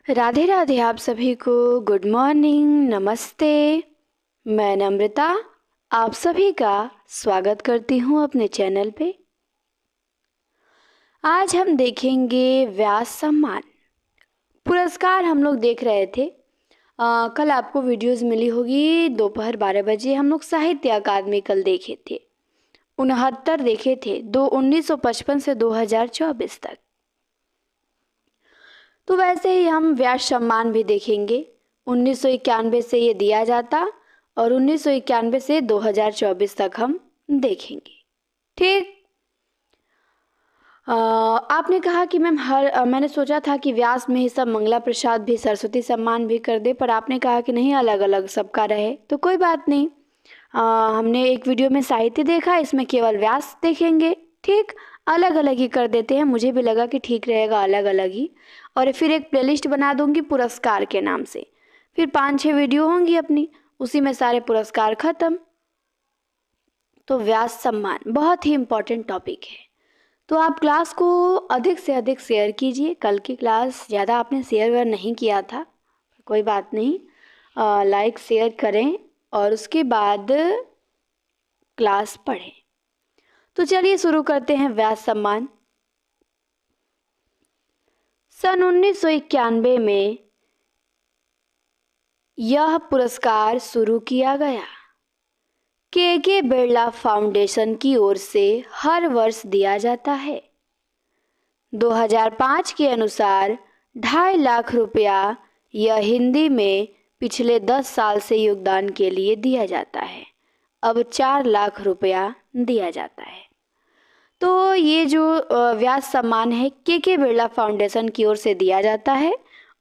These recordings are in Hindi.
राधे राधे। आप सभी को गुड मॉर्निंग, नमस्ते। मैं नम्रता आप सभी का स्वागत करती हूँ अपने चैनल पे। आज हम देखेंगे व्यास सम्मान पुरस्कार। हम लोग देख रहे थे कल आपको वीडियोस मिली होगी। दोपहर 12 बजे हम लोग साहित्य अकादमी कल देखे थे। 69 देखे थे, 1955 से 2024 तक। तो वैसे ही हम व्यास सम्मान भी देखेंगे। 1991 से ये दिया जाता और 1991 से 2024 तक हम देखेंगे। ठीक। आपने कहा कि मैम मैंने सोचा था कि व्यास में ही सब मंगला प्रसाद भी, सरस्वती सम्मान भी कर दे, पर आपने कहा कि नहीं, अलग अलग सबका रहे। तो कोई बात नहीं। हमने एक वीडियो में साहित्य देखा, इसमें केवल व्यास देखेंगे। ठीक, अलग अलग ही कर देते हैं। मुझे भी लगा कि ठीक रहेगा अलग अलग ही। और फिर एक प्लेलिस्ट बना दूंगी पुरस्कार के नाम से। फिर 5-6 वीडियो होंगी अपनी, उसी में सारे पुरस्कार खत्म। तो व्यास सम्मान बहुत ही इम्पोर्टेंट टॉपिक है। तो आप क्लास को अधिक से अधिक शेयर कीजिए। कल की क्लास ज़्यादा आपने शेयर वेयर नहीं किया था, कोई बात नहीं। लाइक शेयर करें और उसके बाद क्लास पढ़ें। तो चलिए शुरू करते हैं व्यास सम्मान। सन 1991 में यह पुरस्कार शुरू किया गया। के बिरला फाउंडेशन की ओर से हर वर्ष दिया जाता है। 2005 के अनुसार 2.5 लाख रुपया यह हिंदी में पिछले 10 साल से योगदान के लिए दिया जाता है। अब 4 लाख रुपया दिया जाता है। तो ये जो व्यास सम्मान है के बिरला फाउंडेशन की ओर से दिया जाता है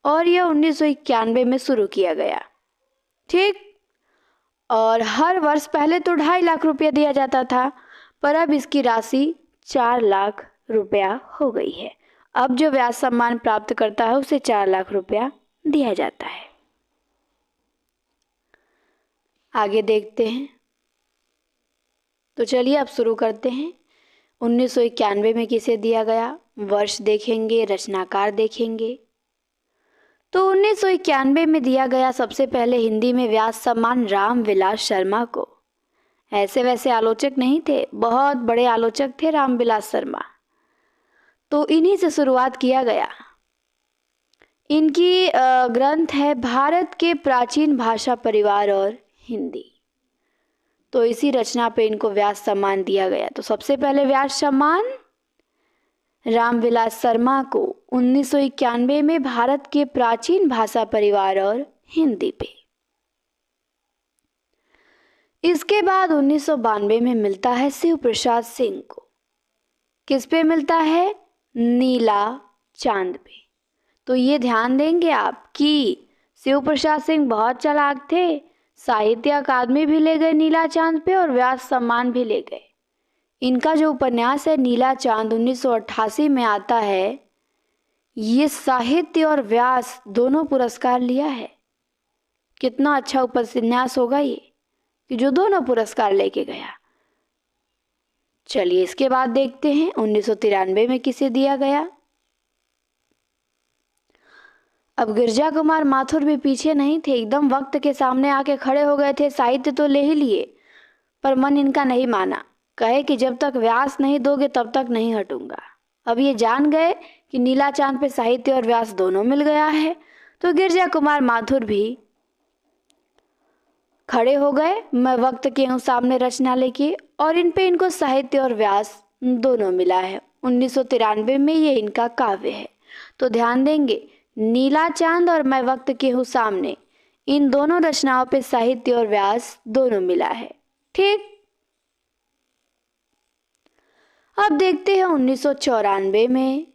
और यह 1991 में शुरू किया गया। ठीक। और हर वर्ष पहले तो 2.5 लाख रुपया दिया जाता था, पर अब इसकी राशि 4 लाख रुपया हो गई है। अब जो व्यास सम्मान प्राप्त करता है उसे 4 लाख रुपया दिया जाता है। आगे देखते हैं। तो चलिए अब शुरू करते हैं। 1991 में किसे दिया गया, वर्ष देखेंगे, रचनाकार देखेंगे। तो 1991 में दिया गया सबसे पहले हिंदी में व्यास सम्मान रामविलास शर्मा को। ऐसे वैसे आलोचक नहीं थे, बहुत बड़े आलोचक थे रामविलास शर्मा। तो इन्हीं से शुरुआत किया गया। इनकी ग्रंथ है भारत के प्राचीन भाषा परिवार और हिंदी। तो इसी रचना पे इनको व्यास सम्मान दिया गया। तो सबसे पहले व्यास सम्मान रामविलास शर्मा को 1991 में भारत के प्राचीन भाषा परिवार और हिंदी पे। इसके बाद 1992 में मिलता है शिव प्रसाद सिंह को। किस पे मिलता है, नीला चांद पे। तो ये ध्यान देंगे आप कि शिव प्रसाद सिंह बहुत चालाक थे। साहित्य अकादमी भी ले गए नीला चांद पे और व्यास सम्मान भी ले गए। इनका जो उपन्यास है नीला चांद 1988 में आता है, ये साहित्य और व्यास दोनों पुरस्कार लिया है। कितना अच्छा उपन्यास होगा ये कि जो दोनों पुरस्कार लेके गया। चलिए इसके बाद देखते हैं 1993 में किसे दिया गया। अब गिरजा कुमार माथुर भी पीछे नहीं थे, एकदम वक्त के सामने आके खड़े हो गए थे। साहित्य तो ले ही लिए, पर मन इनका नहीं माना। कहे कि जब तक व्यास नहीं दोगे तब तक नहीं हटूंगा। अब ये जान गए कि नीला चांद पे साहित्य और व्यास दोनों मिल गया है। तो गिरजा कुमार माथुर भी खड़े हो गए, मैं वक्त के हूँ सामने रचना लेके, और इन पे इनको साहित्य और व्यास दोनों मिला है। 1993 में ये इनका काव्य है। तो ध्यान देंगे, नीला चांद और मैं वक्त के हूँ सामने, इन दोनों रचनाओं पे साहित्य और व्यास दोनों मिला है। ठीक। अब देखते हैं 1994 में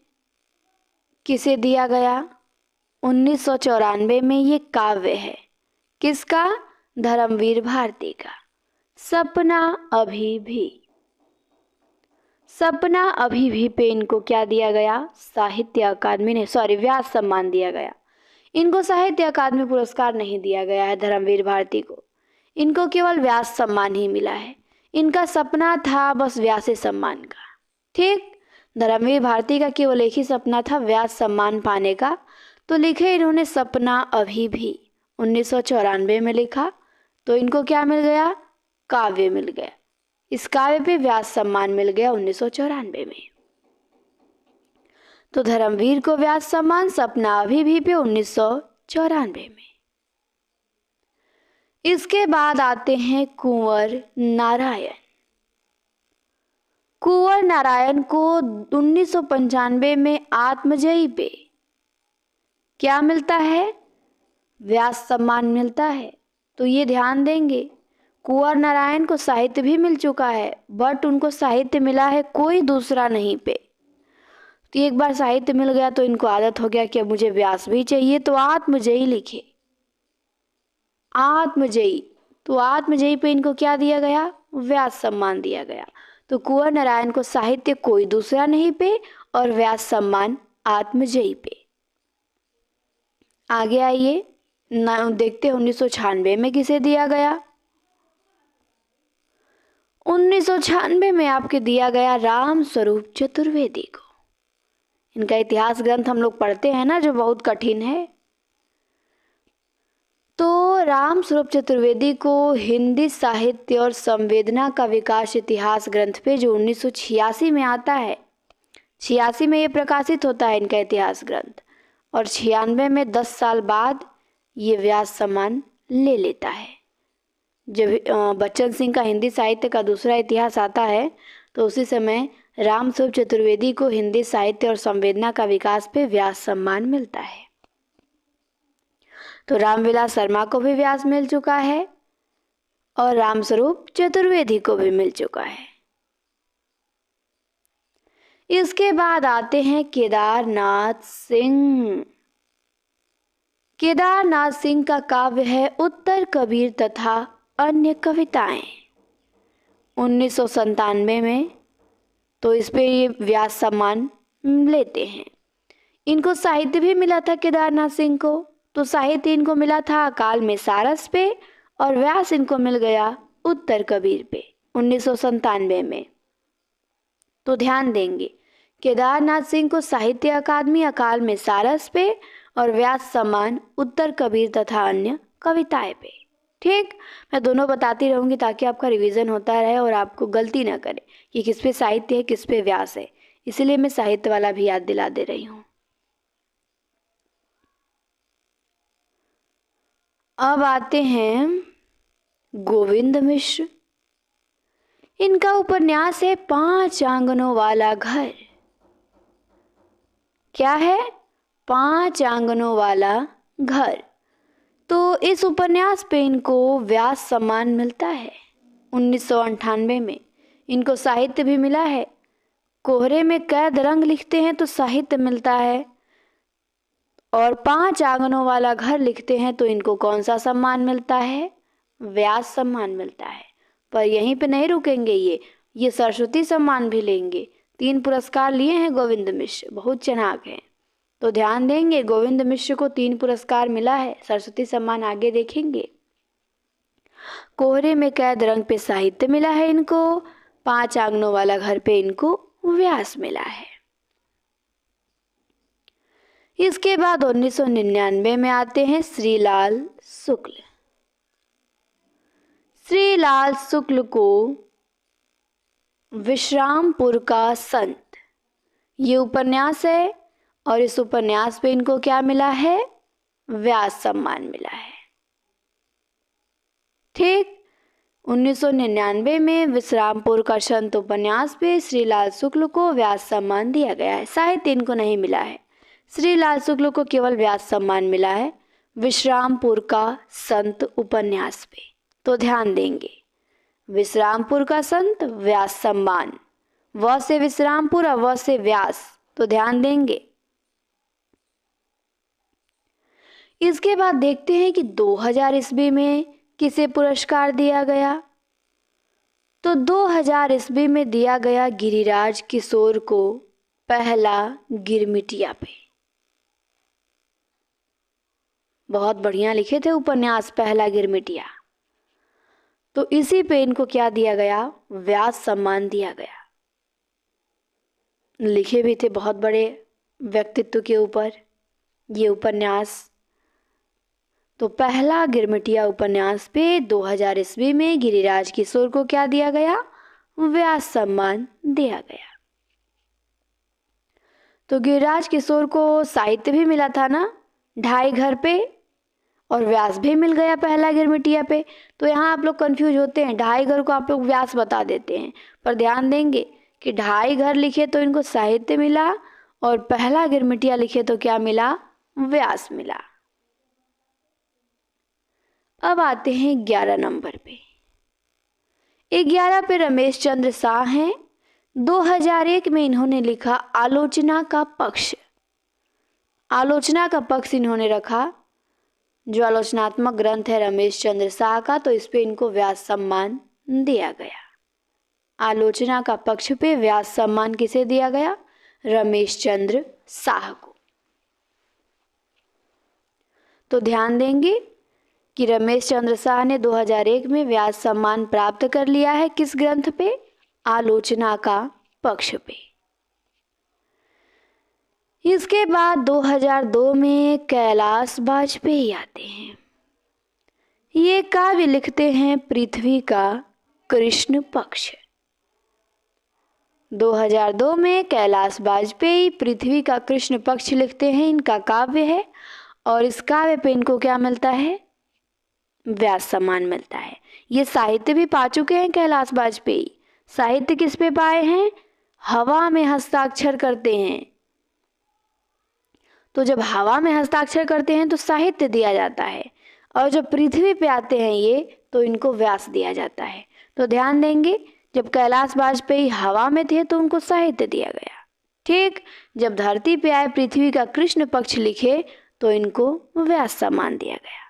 किसे दिया गया। 1994 में ये काव्य है, किसका, धर्मवीर भारती का, सपना अभी भी। सपना अभी भी पे इनको क्या दिया गया, साहित्य अकादमी ने व्यास सम्मान दिया गया। इनको साहित्य अकादमी पुरस्कार नहीं दिया गया है धर्मवीर भारती को, इनको केवल व्यास सम्मान ही मिला है। इनका सपना था बस व्यास सम्मान का। ठीक, धर्मवीर भारती का केवल एक ही सपना था, व्यास सम्मान पाने का। तो लिखे इन्होंने सपना अभी भी, 1994 में लिखा। तो इनको क्या मिल गया? काव्य मिल गया। इस काव्य पे व्यास सम्मान मिल गया 1994 में। तो धर्मवीर को व्यास सम्मान सपना अभी भी पे 1994 में। इसके बाद आते हैं कुंवर नारायण। कुंवर नारायण को 1995 में आत्मजयी पे क्या मिलता है? व्यास सम्मान मिलता है। तो ये ध्यान देंगे, कुंवर नारायण को साहित्य भी मिल चुका है, बट उनको साहित्य मिला है कोई दूसरा नहीं पे। तो एक बार साहित्य मिल गया तो इनको आदत हो गया कि अब मुझे व्यास भी चाहिए, तो आत्मजयी लिखे। आत्मजयी, तो आत्मजयी पे इनको क्या दिया गया? व्यास सम्मान दिया गया। तो कुंवर नारायण को साहित्य कोई दूसरा नहीं पे और व्यास सम्मान आत्मजयी पे। आगे आइए, देखते हैं 1996 में किसे दिया गया। 1996 में आपके दिया गया राम स्वरूप चतुर्वेदी को। इनका इतिहास ग्रंथ हम लोग पढ़ते हैं ना, जो बहुत कठिन है। तो राम स्वरूप चतुर्वेदी को हिंदी साहित्य और संवेदना का विकास इतिहास ग्रंथ पे, जो 1986 में आता है, 86 में ये प्रकाशित होता है इनका इतिहास ग्रंथ, और 96 में 10 साल बाद ये व्यास सम्मान ले लेता है। जब बच्चन सिंह का हिंदी साहित्य का दूसरा इतिहास आता है, तो उसी समय राम स्वरूप चतुर्वेदी को हिंदी साहित्य और संवेदना का विकास पे व्यास सम्मान मिलता है। तो रामविलास शर्मा को भी व्यास मिल चुका है और राम स्वरूप चतुर्वेदी को भी मिल चुका है। इसके बाद आते हैं केदारनाथ सिंह। केदारनाथ सिंह का काव्य है उत्तर कबीर तथा अन्य कविताएं, 1997 में। तो इस पे ये व्यास सम्मान लेते हैं। इनको साहित्य भी मिला था केदारनाथ सिंह को, तो साहित्य इनको मिला था अकाल में सारस पे और व्यास इनको मिल गया उत्तर कबीर पे 1997 में। तो ध्यान देंगे, केदारनाथ सिंह को साहित्य अकादमी अकाल में सारस पे और व्यास सम्मान उत्तर कबीर तथा अन्य कविताएं पे। ठीक, मैं दोनों बताती रहूंगी ताकि आपका रिवीजन होता रहे और आपको गलती ना करे कि किस पे साहित्य है किस पे व्यास है, इसलिए मैं साहित्य वाला भी याद दिला दे रही हूँ। अब आते हैं गोविंद मिश्र। इनका उपन्यास है 5 आंगनों वाला घर। क्या है? 5 आंगनों वाला घर। तो इस उपन्यास पे इनको व्यास सम्मान मिलता है 1998 में। इनको साहित्य भी मिला है। कोहरे में कैद रंग लिखते हैं तो साहित्य मिलता है, और 5 आंगनों वाला घर लिखते हैं तो इनको कौन सा सम्मान मिलता है? व्यास सम्मान मिलता है। पर यहीं पे नहीं रुकेंगे, ये सरस्वती सम्मान भी लेंगे। 3 पुरस्कार लिए हैं गोविंद मिश्र, बहुत चालाक हैं। तो ध्यान देंगे, गोविंद मिश्र को 3 पुरस्कार मिला है, सरस्वती सम्मान आगे देखेंगे। कोहरे में कैद रंग पे साहित्य मिला है इनको, 5 आंगनों वाला घर पे इनको व्यास मिला है। इसके बाद 1999 में आते हैं श्रीलाल शुक्ल। श्रीलाल शुक्ल को विश्रामपुर का संत, ये उपन्यास है, और इस उपन्यास पे इनको क्या मिला है? व्यास सम्मान मिला है। ठीक, 1999 में विश्रामपुर का संत उपन्यास पे श्रीलाल शुक्ल को व्यास सम्मान दिया गया है। साहित्य इनको नहीं मिला है। श्रीलाल शुक्ल को केवल व्यास सम्मान मिला है विश्रामपुर का संत उपन्यास पे। तो ध्यान देंगे, विश्रामपुर का संत व्यास सम्मान, व से विश्रामपुर और व से व्यास। तो ध्यान देंगे। इसके बाद देखते हैं कि 2000 ईस्वी में किसे पुरस्कार दिया गया। तो 2000 ईस्वी में दिया गया गिरिराज किशोर को पहला गिरमिटिया पे। बहुत बढ़िया लिखे थे उपन्यास पहला गिरमिटिया। तो इसी पे इनको क्या दिया गया? व्यास सम्मान दिया गया। लिखे भी थे बहुत बड़े व्यक्तित्व के ऊपर। ये उपन्यास। तो पहला गिरमिटिया उपन्यास पे 2000 ईस्वी में गिरिराज किशोर को क्या दिया गया? व्यास सम्मान दिया गया। तो गिरिराज किशोर को साहित्य भी मिला था ना ढाई घर पे, और व्यास भी मिल गया पहला गिरमिटिया पे। तो यहाँ आप लोग कंफ्यूज होते हैं, ढाई घर को आप लोग व्यास बता देते हैं, पर ध्यान देंगे कि ढाई घर लिखे तो इनको साहित्य मिला, और पहला गिरमिटिया लिखे तो क्या मिला? व्यास मिला। अब आते हैं 11 नंबर पे। 11 पे रमेश चंद्र शाह हैं। 2001 में इन्होंने लिखा आलोचना का पक्ष। आलोचना का पक्ष इन्होंने रखा, जो आलोचनात्मक ग्रंथ है रमेश चंद्र शाह का, तो इस पे इनको व्यास सम्मान दिया गया। आलोचना का पक्ष पे व्यास सम्मान किसे दिया गया? रमेश चंद्र शाह को। तो ध्यान देंगे कि रमेश चंद्र शाह ने 2001 में व्यास सम्मान प्राप्त कर लिया है। किस ग्रंथ पे? आलोचना का पक्ष पे। इसके बाद 2002 में कैलाश बाजपेयी आते हैं। ये काव्य लिखते हैं पृथ्वी का कृष्ण पक्ष। 2002 में कैलाश बाजपेयी पृथ्वी का कृष्ण पक्ष लिखते हैं, इनका काव्य है, और इस काव्य पे इनको क्या मिलता है? व्यास सम्मान मिलता है। ये साहित्य भी पा चुके हैं कैलाश बाजपेयी। साहित्य किस पे पाए हैं? हवा में हस्ताक्षर करते हैं। तो जब हवा में हस्ताक्षर करते हैं तो साहित्य दिया जाता है, और जब पृथ्वी पे आते हैं ये, तो इनको व्यास दिया जाता है। तो ध्यान देंगे, जब कैलाश बाजपेयी हवा में थे तो उनको साहित्य दिया गया, ठीक। जब धरती पे आए, पृथ्वी का कृष्ण पक्ष लिखे, तो इनको व्यास सम्मान दिया गया।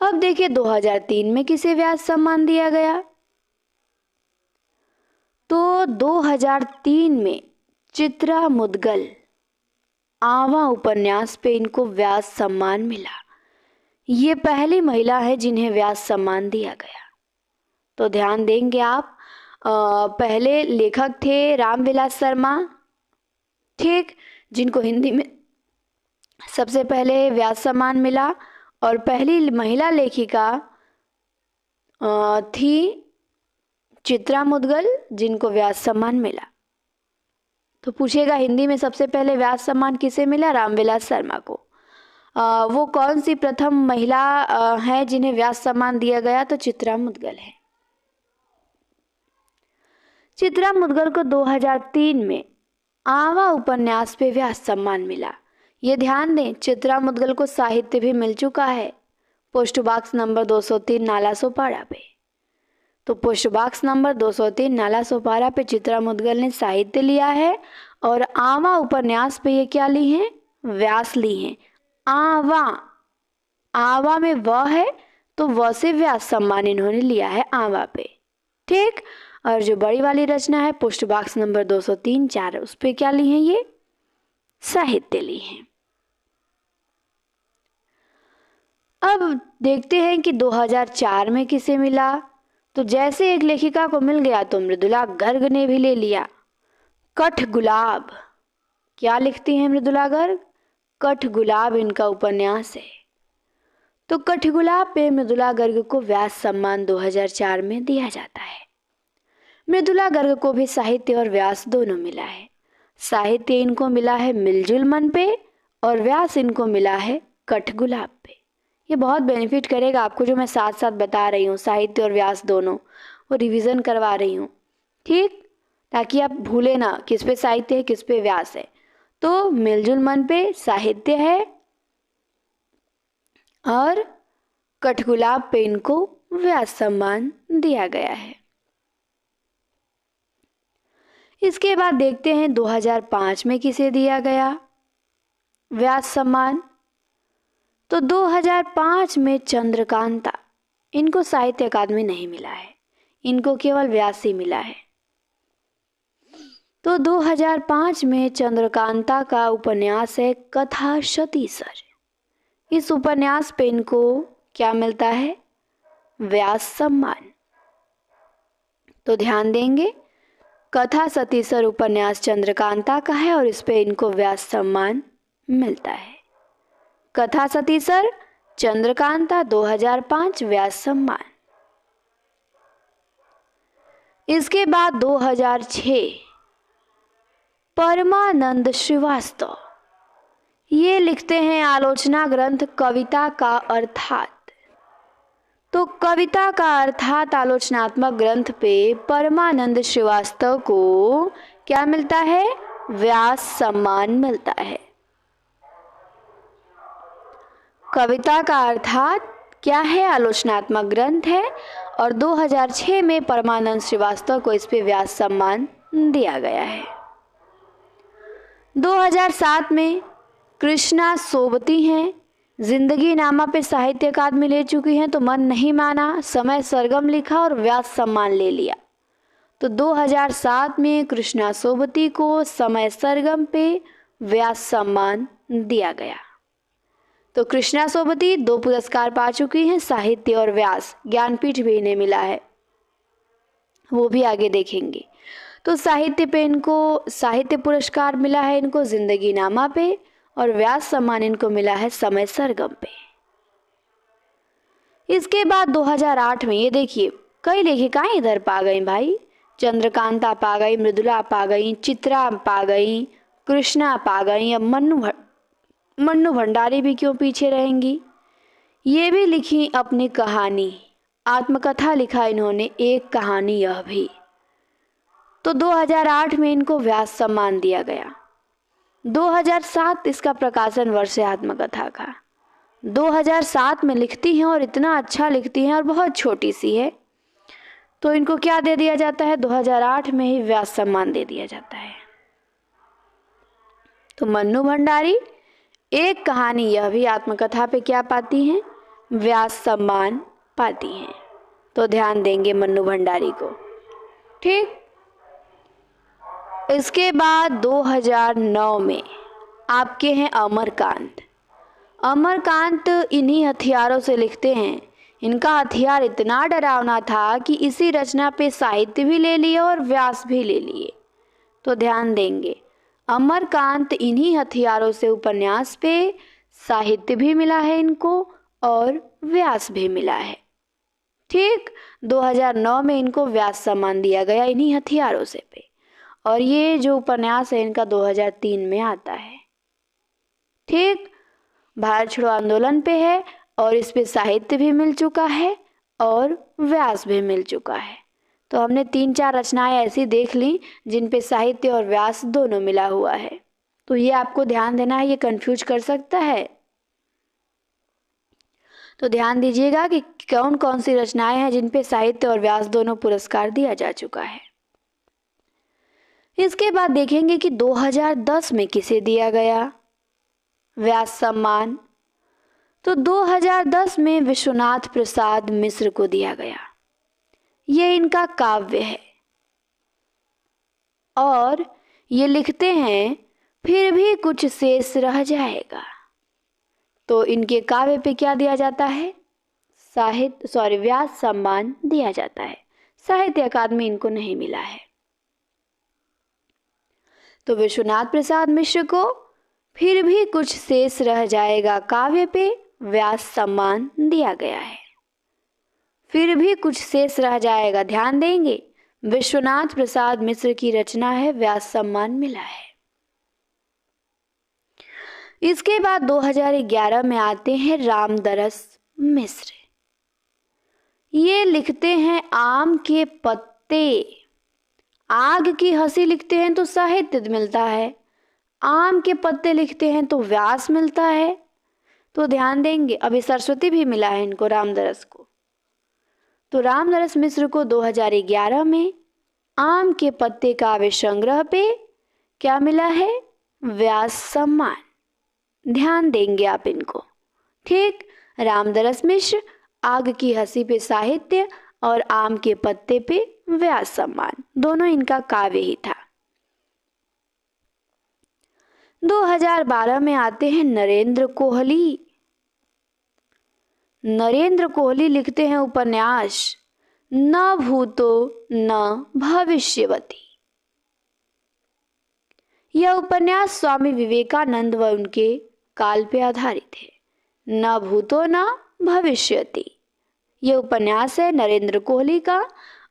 अब देखिए 2003 में किसे व्यास सम्मान दिया गया? तो 2003 में चित्रा मुदगल आवा उपन्यास पे इनको व्यास सम्मान मिला। ये पहली महिला है जिन्हें व्यास सम्मान दिया गया। तो ध्यान देंगे आप, पहले लेखक थे रामविलास शर्मा, ठीक, जिनको हिंदी में सबसे पहले व्यास सम्मान मिला, और पहली महिला लेखिका थी चित्रा मुदगल, जिनको व्यास सम्मान मिला। तो पूछेगा हिंदी में सबसे पहले व्यास सम्मान किसे मिला? रामविलास शर्मा को। वो कौन सी प्रथम महिला है जिन्हें व्यास सम्मान दिया गया? तो चित्रा मुदगल है। चित्रा मुदगल को 2003 में आवा उपन्यास पे व्यास सम्मान मिला। ये ध्यान दें, चित्रा मुदगल को साहित्य भी मिल चुका है, post box number 203 Nala Sopara पे। तो post box number 203 Nala Sopara पे चित्रा मुदगल ने साहित्य लिया है, और आवा उपन्यास पे ये क्या ली हैं? व्यास ली हैं। आवा, आवा में व है, तो व से व्यास सम्मान इन्होंने लिया है आवा पे, ठीक। और जो बड़ी वाली रचना है पोस्ट बॉक्स नंबर 203-4, उस पे क्या ली हैं? ये साहित्य ली हैं। अब देखते हैं कि 2004 में किसे मिला। तो जैसे एक लेखिका को मिल गया, तो मृदुला गर्ग ने भी ले लिया। कठ गुलाब, क्या लिखती हैं मृदुला गर्ग? कठ गुलाब इनका उपन्यास है। तो कठ गुलाब पे मृदुला गर्ग को व्यास सम्मान 2004 में दिया जाता है। मृदुला गर्ग को भी साहित्य और व्यास दोनों मिला है। साहित्य इनको मिला है मिलजुल मन पे, और व्यास इनको मिला है कठ गुलाब पे। ये बहुत बेनिफिट करेगा आपको, जो मैं साथ साथ बता रही हूँ, साहित्य और व्यास दोनों, वो रिवीजन करवा रही हूँ, ठीक, ताकि आप भूले ना किस पे साहित्य है किस पे व्यास है। तो मिलजुल मन पे साहित्य है, और कठगुलाब पे इनको व्यास सम्मान दिया गया है। इसके बाद देखते हैं 2005 में किसे दिया गया व्यास सम्मान। तो 2005 में चंद्रकांता, इनको साहित्य अकादमी नहीं मिला है, इनको केवल व्यास ही मिला है। तो 2005 में चंद्रकांता का उपन्यास है कथा सतीसर। इस उपन्यास पे इनको क्या मिलता है? व्यास सम्मान। तो ध्यान देंगे, कथा सतीसर उपन्यास चंद्रकांता का है और इस पे इनको व्यास सम्मान मिलता है। कथा सतीसर चंद्रकांता 2005 व्यास सम्मान। इसके बाद 2006 परमानंद श्रीवास्तव, ये लिखते हैं आलोचना ग्रंथ कविता का अर्थात। तो कविता का अर्थात आलोचनात्मक ग्रंथ पे परमानंद श्रीवास्तव को क्या मिलता है? व्यास सम्मान मिलता है। कविता का अर्थात क्या है? आलोचनात्मक ग्रंथ है और 2006 में परमानंद श्रीवास्तव को इस पे व्यास सम्मान दिया गया है। 2007 में कृष्णा सोबती हैं, जिंदगी नामा पे साहित्य अकादमी ले चुकी हैं, तो मन नहीं माना, समय सरगम लिखा और व्यास सम्मान ले लिया। तो 2007 में कृष्णा सोबती को समय सरगम पे व्यास सम्मान दिया गया। तो कृष्णा सोबती 2 पुरस्कार पा चुकी हैं, साहित्य और व्यास, ज्ञानपीठ भी इन्हें मिला है, वो भी आगे देखेंगे। तो साहित्य पे इनको साहित्य पुरस्कार मिला है इनको जिंदगी नामा पे, और व्यास सम्मान इनको मिला है समय सरगम पे। इसके बाद 2008 में ये देखिए कई लेखिकाएं इधर पा गई भाई, चंद्रकांता पा गई, मृदुला पा गई, चित्रा पा गई, कृष्णा पा गई, अब मन्नू भंडारी भी क्यों पीछे रहेंगी। ये भी लिखी अपनी कहानी, आत्मकथा लिखा इन्होंने, एक कहानी यह भी। तो 2008 में इनको व्यास सम्मान दिया गया। 2007 इसका प्रकाशन वर्ष है आत्मकथा का। 2007 में लिखती हैं और इतना अच्छा लिखती हैं और बहुत छोटी सी है, तो इनको क्या दे दिया जाता है? 2008 में ही व्यास सम्मान दे दिया जाता है। तो मन्नू भंडारी एक कहानी यह भी आत्मकथा पे क्या पाती हैं? व्यास सम्मान पाती हैं। तो ध्यान देंगे मन्नू भंडारी को, ठीक। इसके बाद 2009 में आपके हैं अमरकांत। अमरकांत इन्हीं हथियारों से लिखते हैं। इनका हथियार इतना डरावना था कि इसी रचना पे साहित्य भी ले लिए और व्यास भी ले लिए। तो ध्यान देंगे, अमरकांत इन्हीं हथियारों से उपन्यास पे साहित्य भी मिला है इनको और व्यास भी मिला है, ठीक। 2009 में इनको व्यास सम्मान दिया गया इन्हीं हथियारों से पे, और ये जो उपन्यास है इनका 2003 में आता है, ठीक। भारत छोड़ो आंदोलन पे है और इस पे साहित्य भी मिल चुका है और व्यास भी मिल चुका है। तो हमने 3-4 रचनाएं ऐसी देख ली जिन पे साहित्य और व्यास दोनों मिला हुआ है। तो ये आपको ध्यान देना है, ये कंफ्यूज कर सकता है। तो ध्यान दीजिएगा कि कौन कौन सी रचनाएं हैं जिन पे साहित्य और व्यास दोनों पुरस्कार दिया जा चुका है। इसके बाद देखेंगे कि 2010 में किसे दिया गया व्यास सम्मान। तो 2010 में विश्वनाथ प्रसाद मिश्र को दिया गया। ये इनका काव्य है और ये लिखते हैं फिर भी कुछ शेष रह जाएगा। तो इनके काव्य पे क्या दिया जाता है? व्यास सम्मान दिया जाता है। साहित्य अकादमी इनको नहीं मिला है। तो विश्वनाथ प्रसाद मिश्र को फिर भी कुछ शेष रह जाएगा काव्य पे व्यास सम्मान दिया गया है। फिर भी कुछ शेष रह जाएगा, ध्यान देंगे, विश्वनाथ प्रसाद मिश्र की रचना है, व्यास सम्मान मिला है। इसके बाद 2011 में आते हैं रामदरस मिश्र। ये लिखते हैं आम के पत्ते। आग की हंसी लिखते हैं तो साहित्य मिलता है, आम के पत्ते लिखते हैं तो व्यास मिलता है। तो ध्यान देंगे, अभी सरस्वती भी मिला है इनको, रामदरस को। तो रामदरस मिश्र को 2011 में आम के पत्ते काव्य संग्रह पे क्या मिला है? व्यास सम्मान। ध्यान देंगे आप इनको, ठीक। रामदरस मिश्र, आग की हंसी पे साहित्य और आम के पत्ते पे व्यास सम्मान, दोनों इनका काव्य ही था। 2012 में आते हैं नरेंद्र कोहली। नरेंद्र कोहली लिखते हैं उपन्यास न भूतो न भविष्यवती। यह उपन्यास स्वामी विवेकानंद व उनके काल पे आधारित है। न भूतो न भविष्यति। यह उपन्यास है नरेंद्र कोहली का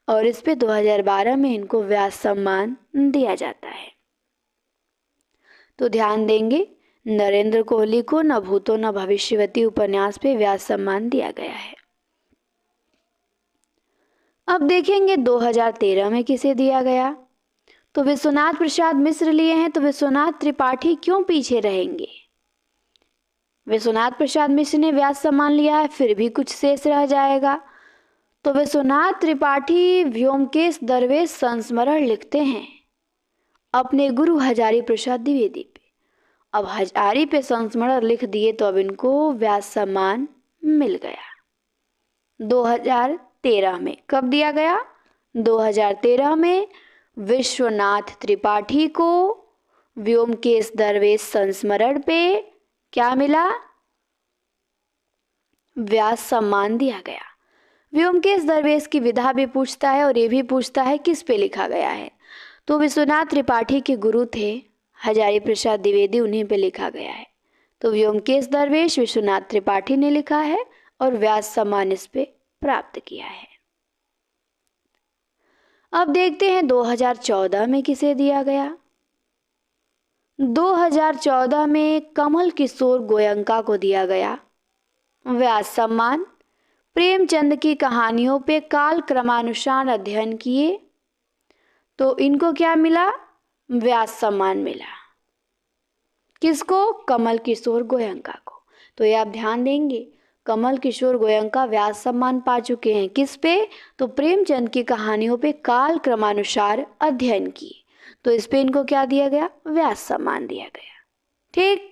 और इस पे 2012 में इनको व्यास सम्मान दिया जाता है। तो ध्यान देंगे, नरेंद्र कोहली को न भूतो न भविष्यवती उपन्यास पे व्यास सम्मान दिया गया है। अब देखेंगे 2013 में किसे दिया गया। तो विश्वनाथ प्रसाद मिश्र लिए हैं, तो विश्वनाथ त्रिपाठी क्यों पीछे रहेंगे। विश्वनाथ प्रसाद मिश्र ने व्यास सम्मान लिया है, फिर भी कुछ शेष रह जाएगा। तो विश्वनाथ त्रिपाठी व्योमकेश दरवेश संस्मरण लिखते हैं अपने गुरु हजारी प्रसाद द्विवेदी पे। अब हजारी पे संस्मरण लिख दिए तो अब इनको व्यास सम्मान मिल गया 2013 में। कब दिया गया? 2013 में विश्वनाथ त्रिपाठी को व्योमकेश दरवेश संस्मरण पे क्या मिला? व्यास सम्मान दिया गया। व्योमकेश दरवेश की विधा भी पूछता है और ये भी पूछता है किस पे लिखा गया है। तो विश्वनाथ त्रिपाठी के गुरु थे हजारी प्रसाद द्विवेदी, उन्हीं पे लिखा गया है। तो व्योमकेश दरवेश विश्वनाथ त्रिपाठी ने लिखा है और व्यास सम्मान इस पे प्राप्त किया है। अब देखते हैं 2014 में किसे दिया गया। 2014 में कमल किशोर गोयंका को दिया गया व्यास सम्मान। प्रेमचंद की कहानियों पे काल क्रमानुसार अध्ययन किए तो इनको क्या मिला? व्यास सम्मान मिला। किसको? कमल किशोर गोयंका को। तो ये आप ध्यान देंगे, कमल किशोर गोयंका व्यास सम्मान पा चुके हैं। किस पे? तो प्रेमचंद की कहानियों पे काल क्रमानुसार अध्ययन किए तो इस पे इनको क्या दिया गया? व्यास सम्मान दिया गया। ठीक।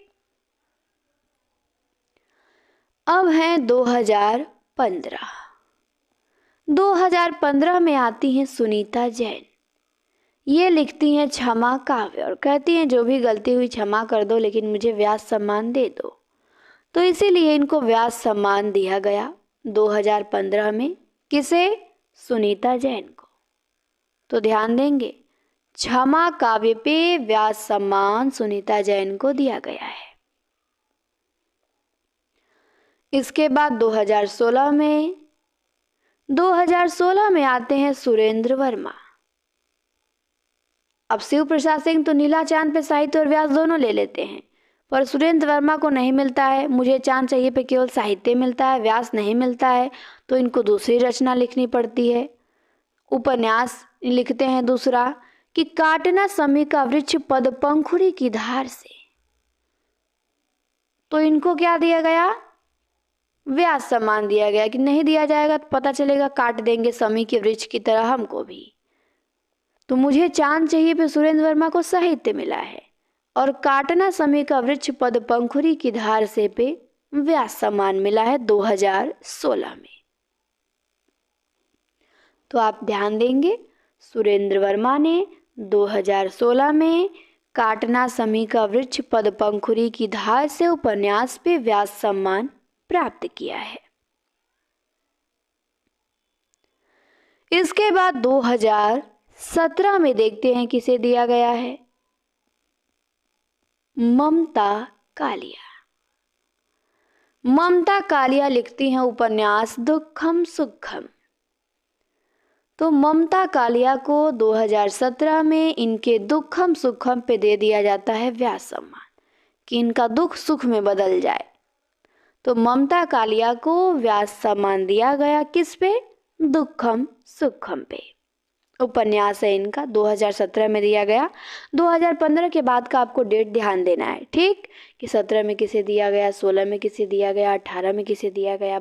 अब है 2015। 2015 में आती हैं सुनीता जैन। ये लिखती हैं क्षमा काव्य और कहती हैं जो भी गलती हुई क्षमा कर दो, लेकिन मुझे व्यास सम्मान दे दो। तो इसीलिए इनको व्यास सम्मान दिया गया 2015 में। किसे? सुनीता जैन को। तो ध्यान देंगे, क्षमा काव्य पे व्यास सम्मान सुनीता जैन को दिया गया है। इसके बाद 2016 में आते हैं सुरेंद्र वर्मा। अब शिव प्रसाद सिंह तो नीला चांद पे साहित्य और व्यास दोनों ले लेते हैं, पर सुरेंद्र वर्मा को नहीं मिलता है। मुझे चांद चाहिए पे केवल साहित्य मिलता है, व्यास नहीं मिलता है, तो इनको दूसरी रचना लिखनी पड़ती है। उपन्यास लिखते हैं दूसरा कि काटना समी का वृक्ष पद पंखुड़ी की धार से। तो इनको क्या दिया गया? व्यास सम्मान दिया गया। कि नहीं दिया जाएगा तो पता चलेगा काट देंगे समी के वृक्ष की तरह हमको भी। तो मुझे चांद चाहिए पे सुरेंद्र वर्मा को साहित्य मिला है और काटना समी का वृक्ष पद पंखुड़ी की धार से पे व्यास सम्मान मिला है 2016 में। तो आप ध्यान देंगे, सुरेंद्र वर्मा ने 2016 में काटना समी का वृक्ष पद पंखुड़ी की धार से उपन्यास पे व्यास सम्मान प्राप्त किया है। इसके बाद 2017 में देखते हैं किसे दिया गया है। ममता कालिया। ममता कालिया लिखती हैं उपन्यास दुखम सुखम। तो ममता कालिया को 2017 में इनके दुखम सुखम पे दे दिया जाता है व्यास सम्मान कि इनका दुख सुख में बदल जाए। तो ममता कालिया को व्यास सम्मान दिया गया किस पे? दुखम सुखम पे। उपन्यास है इनका, 2017 में दिया गया। 2015 के बाद का आपको डेट ध्यान देना है, ठीक, कि 17 में किसे दिया गया, 16 में किसे दिया गया, 18 में किसे दिया गया,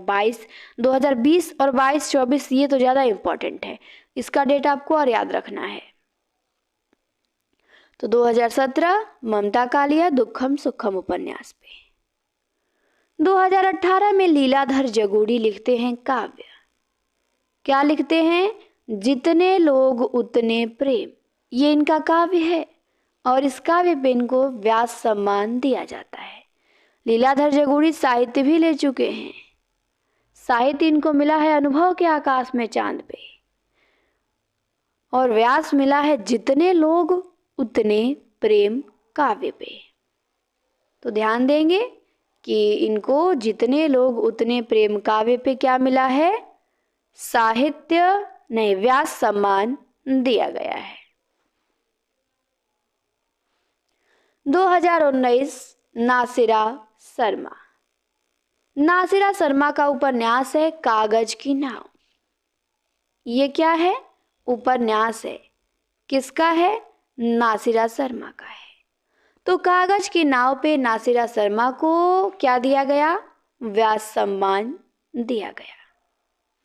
2020 और 22-24 ये तो ज़्यादा इम्पोर्टेंट है, इसका डेट आपको और याद रखना है। तो 2017 ममता कालिया दुखम सुखम उपन्यास पे। 2018 में लीलाधर जगूड़ी लिखते हैं काव्य। क्या लिखते हैं? जितने लोग उतने प्रेम। ये इनका काव्य है और इस काव्य पे इनको व्यास सम्मान दिया जाता है। लीलाधर जगूड़ी साहित्य भी ले चुके हैं। साहित्य इनको मिला है अनुभव के आकाश में चांद पे और व्यास मिला है जितने लोग उतने प्रेम काव्य पे। तो ध्यान देंगे कि इनको जितने लोग उतने प्रेम काव्य पे क्या मिला है, व्यास सम्मान दिया गया है। 2019 नासिरा शर्मा। नासिरा शर्मा का उपन्यास है कागज की नाव। ये क्या है, उपन्यास है। किसका है, नासिरा शर्मा का है। तो कागज की नाव पे नासिरा शर्मा को क्या दिया गया, व्यास सम्मान दिया गया।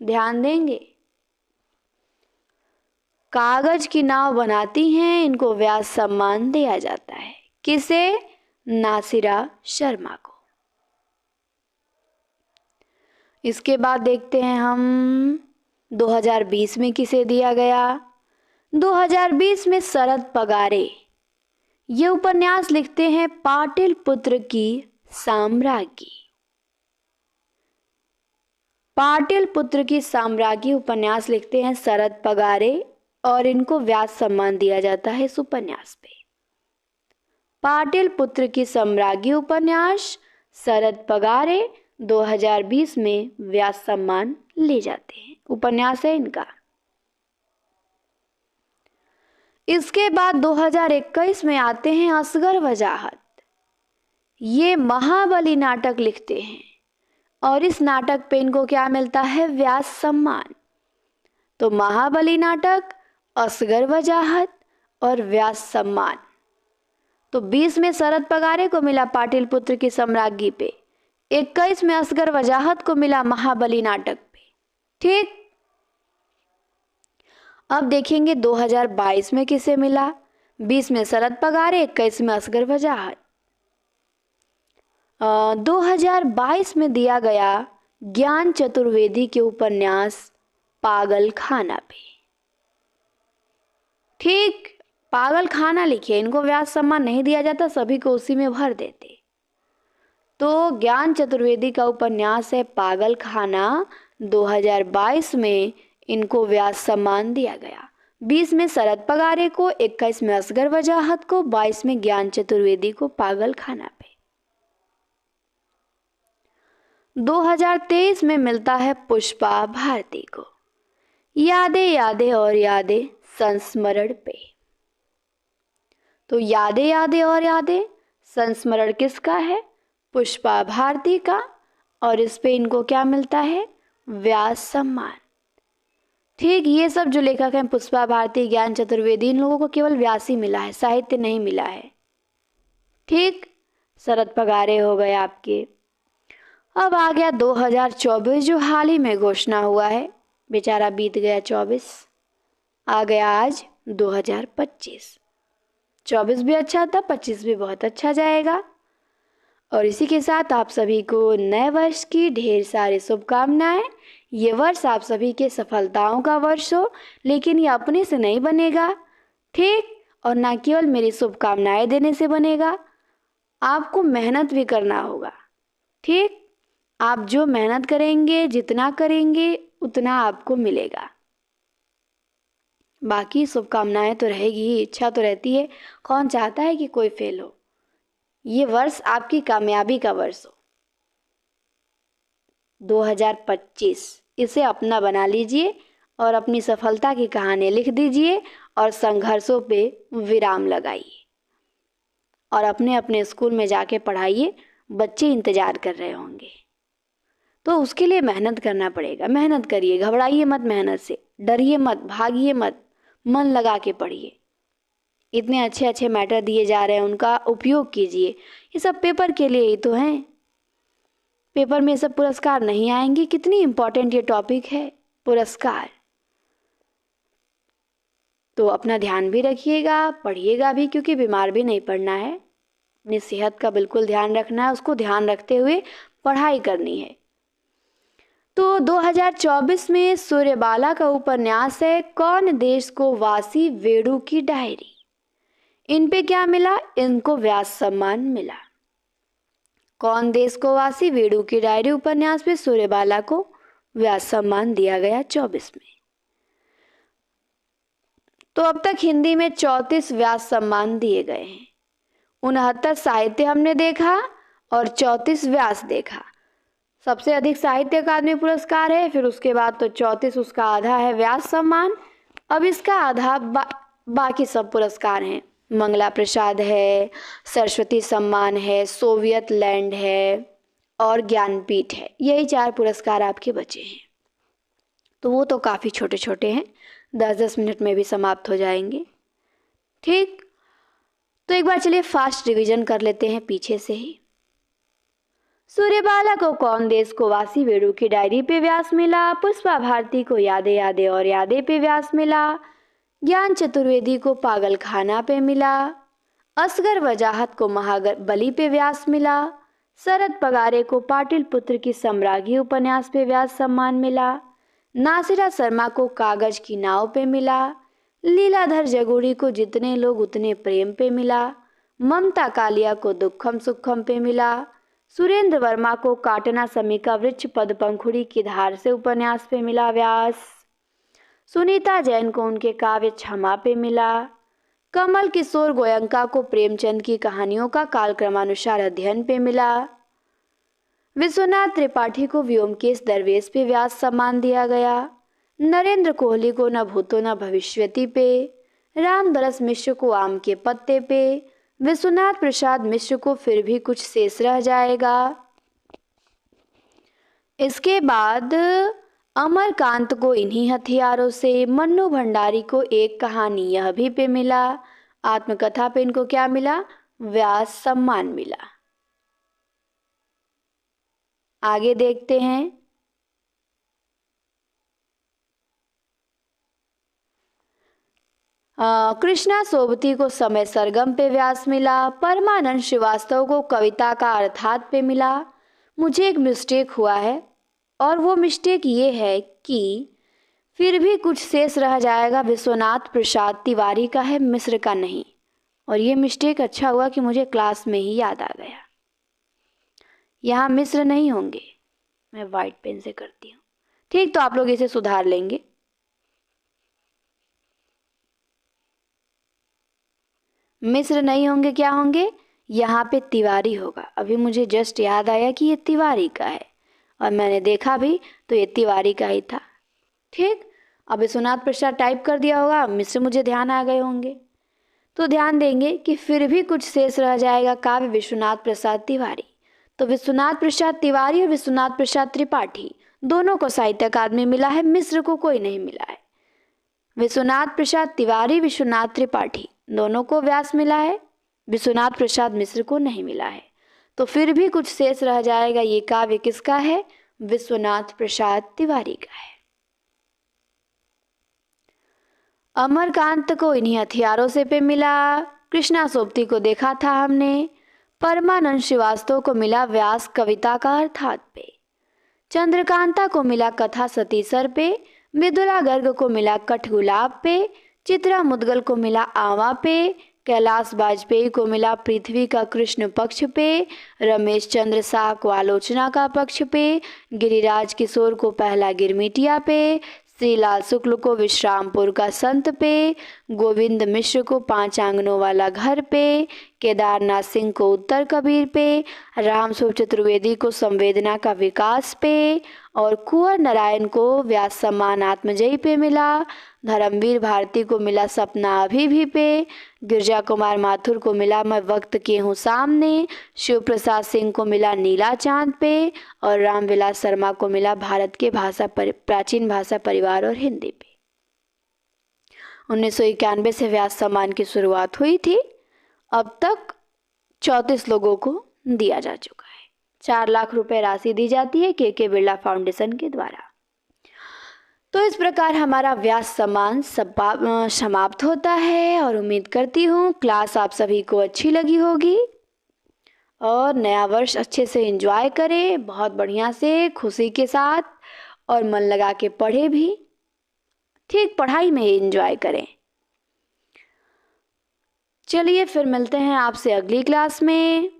ध्यान देंगे, कागज की नाव बनाती हैं, इनको व्यास सम्मान दिया जाता है। किसे, नासिरा शर्मा को। इसके बाद देखते हैं हम 2020 में किसे दिया गया। 2020 में शरद पगारे ये उपन्यास लिखते हैं पाटिलपुत्र की साम्राज्ञी। पाटिलपुत्र की साम्राज्ञी उपन्यास लिखते हैं शरद पगारे और इनको व्यास सम्मान दिया जाता है इस उपन्यास पे। पाटिलपुत्र की साम्राज्ञी उपन्यास शरद पगारे 2020 में व्यास सम्मान ले जाते हैं, उपन्यास है इनका। इसके बाद 2021 में आते हैं असगर वजाहत। ये महाबली नाटक लिखते हैं और इस नाटक पे इनको क्या मिलता है, व्यास सम्मान। तो महाबली नाटक, असगर वजाहत और व्यास सम्मान। तो 20 में शरद पगारे को मिला पाटिलपुत्र की साम्राज्ञी पे, 21 में असगर वजाहत को मिला महाबली नाटक पे। ठीक, अब देखेंगे 2022 में किसे मिला। 20 में शरद पगारे, 21 में असगर वजाहत। 2022 में दिया गया ज्ञान चतुर्वेदी के उपन्यास पागल खाना पे। ठीक, पागल खाना लिखिए, इनको व्यास सम्मान नहीं दिया जाता, सभी को उसी में भर देते। तो ज्ञान चतुर्वेदी का उपन्यास है पागल खाना, 2022 में इनको व्यास सम्मान दिया गया। 20 में शरद पगारे को, 21 में असगर वजाहत को, 22 में ज्ञान चतुर्वेदी को पागल खाना पे। 2023 में मिलता है पुष्पा भारती को यादें यादें और यादें संस्मरण पे। तो यादें यादें और यादें संस्मरण किसका है, पुष्पा भारती का, और इस पे इनको क्या मिलता है, व्यास सम्मान। ठीक, ये सब जो लेखक हैं पुष्पा भारती, ज्ञान चतुर्वेदी, इन लोगों को केवल व्यास ही मिला है, साहित्य नहीं मिला है। ठीक, शरद पगारे हो गए आपके। अब आ गया 2024 जो हाल ही में घोषणा हुआ है, बेचारा बीत गया 24, आ गया आज 2025। 24 भी अच्छा था, 25 भी बहुत अच्छा जाएगा। और इसी के साथ आप सभी को नए वर्ष की ढेर सारी शुभकामनाएं। ये वर्ष आप सभी के सफलताओं का वर्ष हो, लेकिन ये अपने से नहीं बनेगा। ठीक, और ना केवल मेरी शुभकामनाएं देने से बनेगा, आपको मेहनत भी करना होगा। ठीक, आप जो मेहनत करेंगे, जितना करेंगे उतना आपको मिलेगा। बाकी शुभकामनाएं तो रहेगी ही, इच्छा तो रहती है, कौन चाहता है कि कोई फेल हो। ये वर्ष आपकी कामयाबी का वर्ष हो। 2025 इसे अपना बना लीजिए और अपनी सफलता की कहानी लिख दीजिए और संघर्षों पे विराम लगाइए और अपने अपने स्कूल में जाके पढ़ाइए। बच्चे इंतजार कर रहे होंगे, तो उसके लिए मेहनत करना पड़ेगा। मेहनत करिए, घबराइए मत, मेहनत से डरिए मत, भागिए मत, मन लगा के पढ़िए। इतने अच्छे अच्छे मैटर दिए जा रहे हैं, उनका उपयोग कीजिए। ये सब पेपर के लिए ही तो हैं, पेपर में सब पुरस्कार नहीं आएंगे। कितनी इम्पोर्टेंट ये टॉपिक है, पुरस्कार। तो अपना ध्यान भी रखिएगा, पढ़िएगा भी, क्योंकि बीमार भी नहीं पड़ना है। अपनी सेहत का बिल्कुल ध्यान रखना है, उसको ध्यान रखते हुए पढ़ाई करनी है। तो 2024 में सूर्यबाला का उपन्यास है कौन देश को वासी वेणु की डायरी। इन पे क्या मिला, इनको व्यास सम्मान मिला। कौन देश को वासी वेणु की डायरी उपन्यास पे सूर्यबाला को व्यास सम्मान दिया गया 24 में। तो अब तक हिंदी में 34 व्यास सम्मान दिए गए हैं। 69 साहित्य हमने देखा और 34 व्यास देखा। सबसे अधिक साहित्य अकादमी पुरस्कार है, फिर उसके बाद तो 34 उसका आधा है व्यास सम्मान। अब इसका आधा बाकी सब पुरस्कार हैं। मंगला प्रसाद है, सरस्वती सम्मान है, सोवियत लैंड है और ज्ञानपीठ है। यही 4 पुरस्कार आपके बचे हैं। तो वो तो काफ़ी छोटे छोटे हैं, 10-10 मिनट में भी समाप्त हो जाएंगे। ठीक, तो एक बार चलिए फास्ट रिवीजन कर लेते हैं पीछे से ही। सूर्यबाला को कौन देश को वासी वेणु की डायरी पे व्यास मिला। पुष्पा भारती को यादें यादें और यादें पे व्यास मिला। ज्ञान चतुर्वेदी को पागल खाना पे मिला। असगर वजाहत को महाबली पे व्यास मिला। शरद पगारे को पाटिल पुत्र की सम्राज्ञी उपन्यास पे व्यास सम्मान मिला। नासिरा शर्मा को कागज की नाव पे मिला। लीलाधर जगोड़ी को जितने लोग उतने प्रेम पे मिला। ममता कालिया को दुखम सुखम पे मिला। सुरेंद्र वर्मा को काटना समी का वृक्ष पद पंखुड़ी की धार से उपन्यास पे मिला व्यास। सुनीता जैन को उनके काव्य क्षमा पे मिला। कमल किशोर गोयंका को प्रेमचंद की कहानियों का कालक्रमानुसार अध्ययन पे मिला। विश्वनाथ त्रिपाठी को व्योमकेश दरवेश पे व्यास सम्मान दिया गया। नरेंद्र कोहली को न भूतो न भविष्यति पे। रामदरस मिश्र को आम के पत्ते पे। विश्वनाथ प्रसाद मिश्र को फिर भी कुछ शेष रह जाएगा। इसके बाद अमरकांत को इन्हीं हथियारों से। मन्नू भंडारी को एक कहानी यह भी पे मिला। आत्मकथा पे इनको क्या मिला? व्यास सम्मान मिला। आगे देखते हैं। कृष्णा सोबती को समय सरगम पे व्यास मिला। परमानंद श्रीवास्तव को कविता का अर्थात पे मिला। मुझे एक मिस्टेक हुआ है और वो मिस्टेक ये है कि फिर भी कुछ शेष रह जाएगा, विश्वनाथ प्रसाद तिवारी का है, मिस्र का नहीं। और ये मिस्टेक अच्छा हुआ कि मुझे क्लास में ही याद आ गया। यहाँ मिस्र नहीं होंगे, मैं वाइट पेन से करती हूँ। ठीक, तो आप लोग इसे सुधार लेंगे। मिस्र नहीं होंगे, क्या होंगे? यहाँ पे तिवारी होगा। अभी मुझे जस्ट याद आया कि ये तिवारी का है और मैंने देखा भी तो ये तिवारी का ही था। ठीक, अब विश्वनाथ प्रसाद टाइप कर दिया होगा, मिस्र मुझे ध्यान आ गए होंगे। तो ध्यान देंगे कि फिर भी कुछ शेष रह जाएगा, काव्य विश्वनाथ प्रसाद तिवारी। तो विश्वनाथ प्रसाद तिवारी और विश्वनाथ प्रसाद त्रिपाठी दोनों को साहित्य अकादमी मिला है, मिस्र को कोई नहीं मिला है। विश्वनाथ प्रसाद तिवारी, विश्वनाथ त्रिपाठी दोनों को व्यास मिला है, विश्वनाथ प्रसाद मिश्र को नहीं मिला है। तो फिर भी कुछ शेष रह जाएगा। ये काव्य किसका है? विश्वनाथ प्रसाद तिवारी का है। अमरकांत को इन्हीं हथियारों से पे मिला। कृष्णा सोबती को देखा था हमने। परमानंद श्रीवास्तव को मिला व्यास कविता का अर्थात पे। चंद्रकांता को मिला कथा सतीसर पे। मृदुला गर्ग को मिला कठगुलाब पे। चित्रा मुदगल को मिला आवा पे। कैलाश वाजपेयी को मिला पृथ्वी का कृष्ण पक्ष पे। रमेश चंद्र शाह को आलोचना का पक्ष पे। गिरिराज किशोर को पहला गिरमिटिया पे। श्रीलाल शुक्ल को विश्रामपुर का संत पे। गोविंद मिश्र को 5 आंगनों वाला घर पे। केदारनाथ सिंह को उत्तर कबीर पे। रामस्वरूप चतुर्वेदी को संवेदना का विकास पे। और कुंवर नारायण को व्यास सम्मान आत्मजयी पे मिला। धर्मवीर भारती को मिला सपना अभी भी पे। गिरजा कुमार माथुर को मिला मैं वक्त की हूँ सामने। शिव प्रसाद सिंह को मिला नीला चांद पे। और रामविलास शर्मा को मिला भारत के प्राचीन भाषा परिवार और हिंदी पे। 1991 से व्यास सम्मान की शुरुआत हुई थी। अब तक 34 लोगों को दिया जा चुका है। 4 लाख रुपए राशि दी जाती है के बिरला फाउंडेशन के द्वारा। तो इस प्रकार हमारा व्यास सम्मान समाप्त होता है और उम्मीद करती हूँ क्लास आप सभी को अच्छी लगी होगी और नया वर्ष अच्छे से एंजॉय करें, बहुत बढ़िया से, खुशी के साथ और मन लगा के पढ़े भी। ठीक, पढ़ाई में ही एंजॉय करें। चलिए फिर मिलते हैं आपसे अगली क्लास में।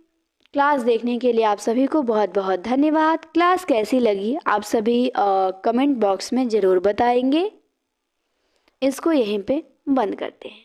क्लास देखने के लिए आप सभी को बहुत बहुत धन्यवाद। क्लास कैसी लगी आप सभी कमेंट बॉक्स में ज़रूर बताएंगे। इसको यहीं पे बंद करते हैं।